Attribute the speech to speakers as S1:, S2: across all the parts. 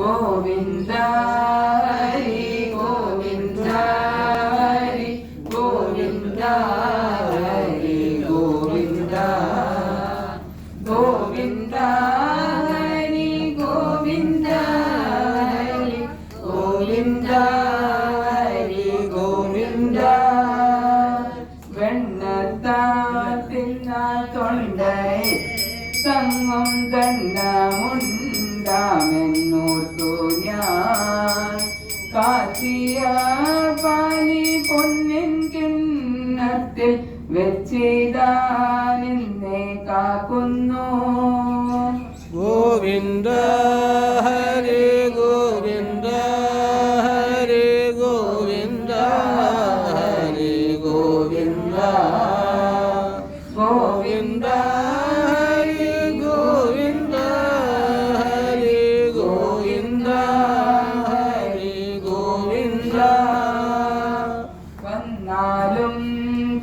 S1: ഗോവിന്ദ ഹരി ഗോവിന്ദ ഹരി ഗോവിന്ദ ഹരി ഗോവിന്ദ ഗോവിന്ദ ഹരി ഗോവിന്ദ ഹരി ഗോവിന്ദ ഹരി ഗോവിന്ദ വെണ്ണത്താത്തിന്ന തൊണ്ടയിൽ തങ്ങും തന്നമുണ്ടാമെന്നോർത്തു ഞാൻ കാച്ചിയ പാനി പൊന്നിൻ കിണ്ണത്തിൽ വെച്ചിതാ നിന്നെ കാക്കുന്നു
S2: ഗോവിന്ദ ഹരി ഗോവിന്ദ ഹരി ഗോവിന്ദ ഹരി ഗോവിന്ദ ഗോവിന്ദ ഹരി ഗോവിന്ദ ഹരി ഗോവിന്ദ ഹരി ഗോവിന്ദ
S1: വന്നാലും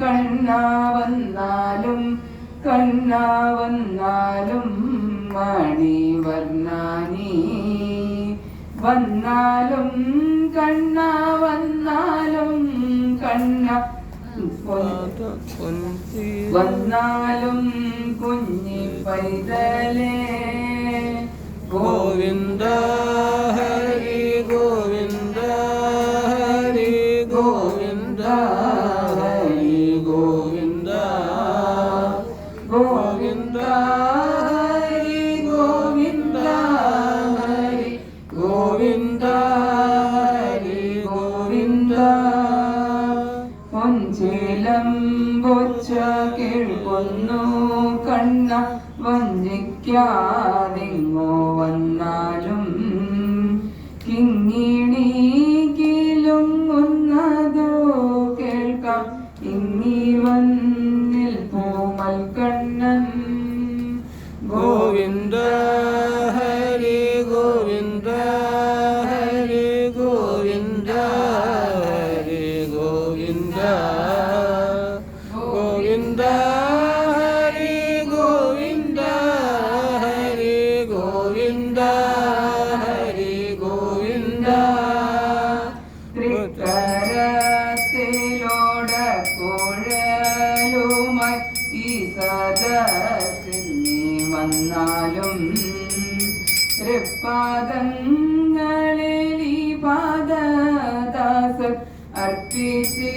S1: കണ്ണാ വന്നാലും കണ്ണാ വന്നാലും മണിവർണ്ണാനി വന്നാലും കണ്ണാ വന്നാലും കണ്ണ വന്നാലും കുഞ്ഞി പൈതലേ
S2: ഗോവിന്ദ ഹരി ഗോവിന്ദ ഹരി ഗോവിന്ദ ഹരി ഗോവിന്ദ
S1: ഗോവിന്ദ ഹരി ഗോവിന്ദ ഹരി ഗോവിന്ദ ഹരി ഗോവിന്ദ പൊഞ്ചേലം പൊച്ച കേൾക്കുന്നു കണ്ണ വഞ്ചിക്കാതിങ്ങോ വന്നാലും കിങ്ങിണി കിലുങ്ങുന്നതോ കേൾക്കാം ഇങ്ങി വന്നിൽ പൂമൽ കണ്ണൻ
S2: ഗോവിന്ദ ഹരി ഗോവിന്ദ ഹരി ഗോവിന്ദ ഹരി ഗോവിന്ദ ഗോവിന്ദ ഹരി ഗോവിന്ദ ഹരി ഗോവിന്ദ ഹരി ഗോവിന്ദ
S1: തൃക്കരത്തിലോട കുഴലുമായി ഈ സദസ്സിൽ നീ വന്നാലും തൃപ്പാദങ്ങളിൽ ഈ പാദദാസർ അർപ്പിച്ചേ